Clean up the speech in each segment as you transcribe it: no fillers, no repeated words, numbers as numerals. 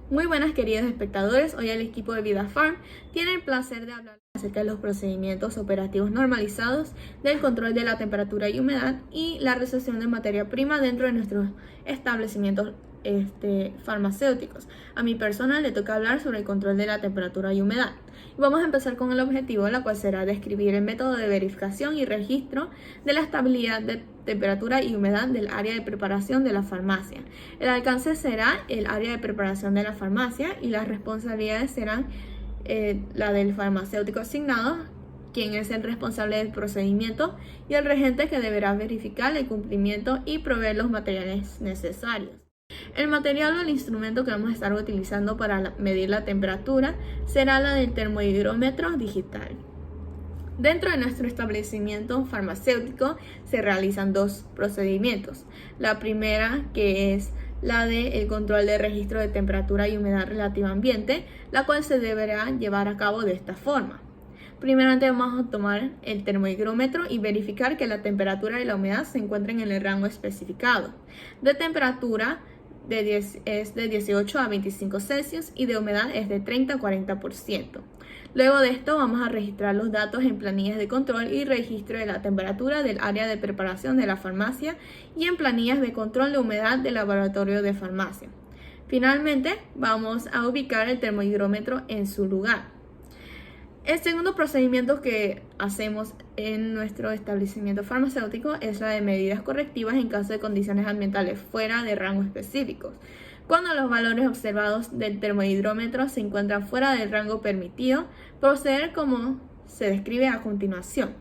Muy buenas, queridos espectadores. Hoy el equipo de Vida Farm tiene el placer de hablar acerca de los procedimientos operativos normalizados del control de la temperatura y humedad y la recepción de materia prima dentro de nuestros establecimientos farmacéuticos. A mi persona le toca hablar sobre el control de la temperatura y humedad. Vamos a empezar con el objetivo, la cual será describir el método de verificación y registro de la estabilidad de temperatura y humedad del área de preparación de la farmacia. El alcance será el área de preparación de la farmacia y las responsabilidades serán la del farmacéutico asignado, quien es el responsable del procedimiento, y el regente, que deberá verificar el cumplimiento y proveer los materiales necesarios. El material o el instrumento que vamos a estar utilizando para medir la temperatura será la del termohigrómetro digital. Dentro de nuestro establecimiento farmacéutico se realizan dos procedimientos. La primera, que es la del control de registro de temperatura y humedad relativa ambiente, la cual se deberá llevar a cabo de esta forma. Primeramente vamos a tomar el termohigrómetro y verificar que la temperatura y la humedad se encuentren en el rango especificado. De temperatura es de 18 a 25 Celsius y de humedad es de 30 a 40%. Luego de esto vamos a registrar los datos en planillas de control y registro de la temperatura del área de preparación de la farmacia y en planillas de control de humedad del laboratorio de farmacia. Finalmente vamos a ubicar el termohigrómetro en su lugar. El segundo procedimiento que hacemos en nuestro establecimiento farmacéutico es la de medidas correctivas en caso de condiciones ambientales fuera de rango específicos. Cuando los valores observados del termohigrómetro se encuentran fuera del rango permitido, proceder como se describe a continuación.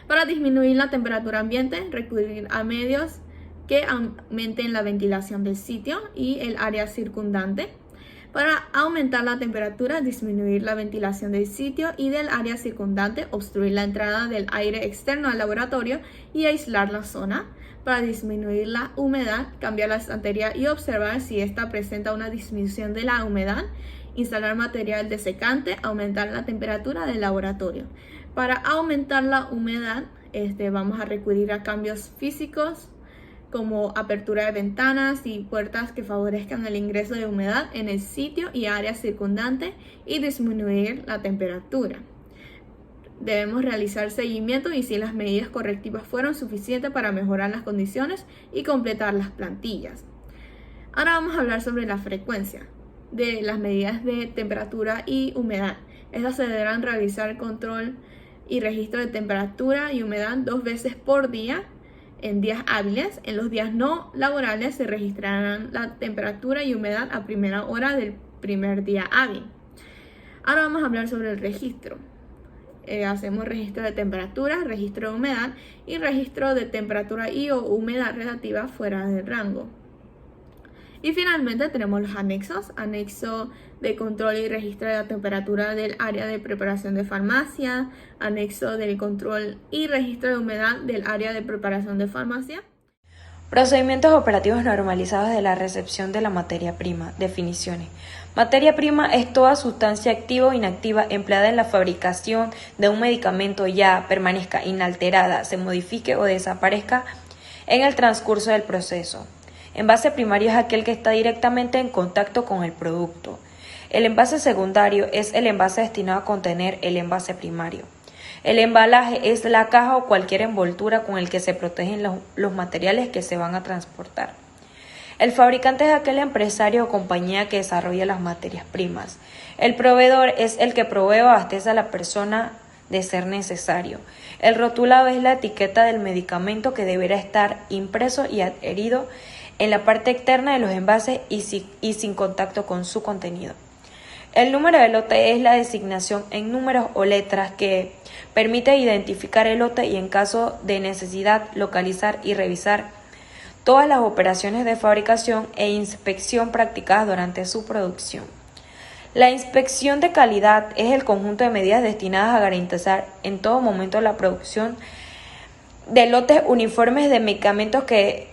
Para disminuir la temperatura ambiente, recurrir a medios que aumenten la ventilación del sitio y el área circundante. Para aumentar la temperatura, disminuir la ventilación del sitio y del área circundante, obstruir la entrada del aire externo al laboratorio y aislar la zona. Para disminuir la humedad, cambiar la estantería y observar si ésta presenta una disminución de la humedad. Instalar material desecante, aumentar la temperatura del laboratorio. Para aumentar la humedad, vamos a recurrir a cambios físicos, como apertura de ventanas y puertas que favorezcan el ingreso de humedad en el sitio y área circundante, y disminuir la temperatura. Debemos realizar seguimiento y si las medidas correctivas fueron suficientes para mejorar las condiciones y completar las plantillas. Ahora vamos a hablar sobre la frecuencia de las medidas de temperatura y humedad. Estas se deberán realizar control y registro de temperatura y humedad 2 veces por día en días hábiles. En los días no laborables se registrarán la temperatura y humedad a primera hora del primer día hábil. Ahora vamos a hablar sobre el registro. Hacemos registro de temperatura, registro de humedad y registro de temperatura y o humedad relativa fuera del rango. Y finalmente tenemos los anexos, anexo de control y registro de la temperatura del área de preparación de farmacia, anexo del control y registro de humedad del área de preparación de farmacia. Procedimientos operativos normalizados de la recepción de la materia prima. Definiciones. Materia prima es toda sustancia activa o inactiva empleada en la fabricación de un medicamento, ya permanezca inalterada, se modifique o desaparezca en el transcurso del proceso. Envase primario es aquel que está directamente en contacto con el producto. El envase secundario es el envase destinado a contener el envase primario. El embalaje es la caja o cualquier envoltura con el que se protegen los materiales que se van a transportar. El fabricante es aquel empresario o compañía que desarrolla las materias primas. El proveedor es el que provee o abastece a la persona de ser necesario. El rotulado es la etiqueta del medicamento que deberá estar impreso y adherido en la parte externa de los envases y sin contacto con su contenido. El número de lote es la designación en números o letras que permite identificar el lote y, en caso de necesidad, localizar y revisar todas las operaciones de fabricación e inspección practicadas durante su producción. La inspección de calidad es el conjunto de medidas destinadas a garantizar en todo momento la producción de lotes uniformes de medicamentos que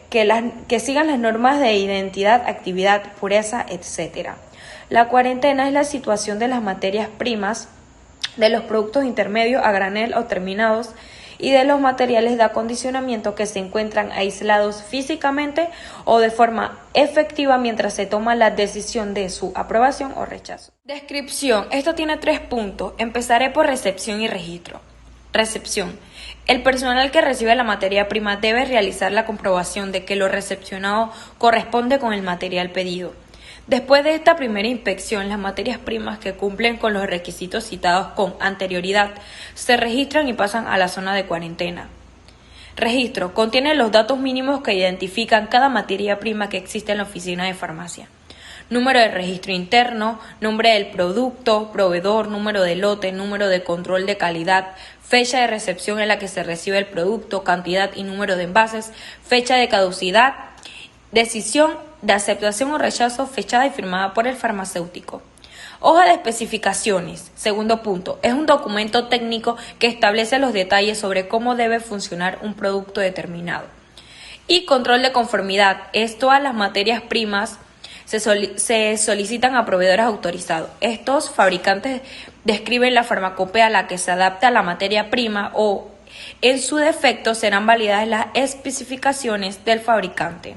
sigan las normas de identidad, actividad, pureza, etc. La cuarentena es la situación de las materias primas de los productos intermedios a granel o terminados y de los materiales de acondicionamiento que se encuentran aislados físicamente o de forma efectiva mientras se toma la decisión de su aprobación o rechazo. Descripción. Esto tiene 3 puntos. Empezaré por recepción y registro. Recepción. El personal que recibe la materia prima debe realizar la comprobación de que lo recepcionado corresponde con el material pedido. Después de esta primera inspección, las materias primas que cumplen con los requisitos citados con anterioridad se registran y pasan a la zona de cuarentena. Registro. Contiene los datos mínimos que identifican cada materia prima que existe en la oficina de farmacia. Número de registro interno, nombre del producto, proveedor, número de lote, número de control de calidad, fecha de recepción en la que se recibe el producto, cantidad y número de envases, fecha de caducidad, decisión de aceptación o rechazo fechada y firmada por el farmacéutico. Hoja de especificaciones. Segundo punto. Es un documento técnico que establece los detalles sobre cómo debe funcionar un producto determinado. Y control de conformidad. Es todas las materias primas se solicitan a proveedores autorizados. Estos fabricantes describen la farmacopea a la que se adapta la materia prima o, en su defecto, serán validadas las especificaciones del fabricante.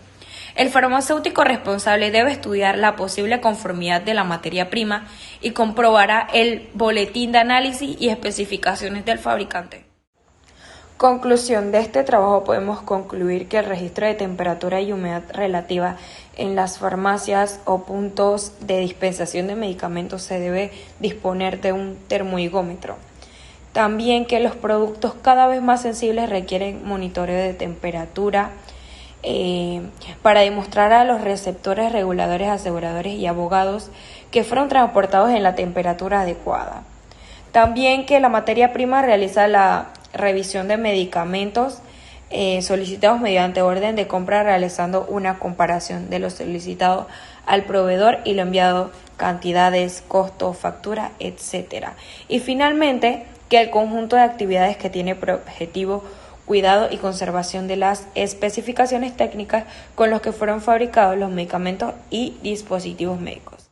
El farmacéutico responsable debe estudiar la posible conformidad de la materia prima y comprobará el boletín de análisis y especificaciones del fabricante. Conclusión de este trabajo, podemos concluir que el registro de temperatura y humedad relativa en las farmacias o puntos de dispensación de medicamentos se debe disponer de un termohigómetro. También que los productos cada vez más sensibles requieren monitoreo de temperatura para demostrar a los receptores, reguladores, aseguradores y abogados que fueron transportados en la temperatura adecuada. También que la materia prima realiza la revisión de medicamentos solicitados mediante orden de compra, realizando una comparación de lo solicitado al proveedor y lo enviado, cantidades, costos, factura, etc. Y finalmente, que el conjunto de actividades que tiene por objetivo cuidado y conservación de las especificaciones técnicas con los que fueron fabricados los medicamentos y dispositivos médicos.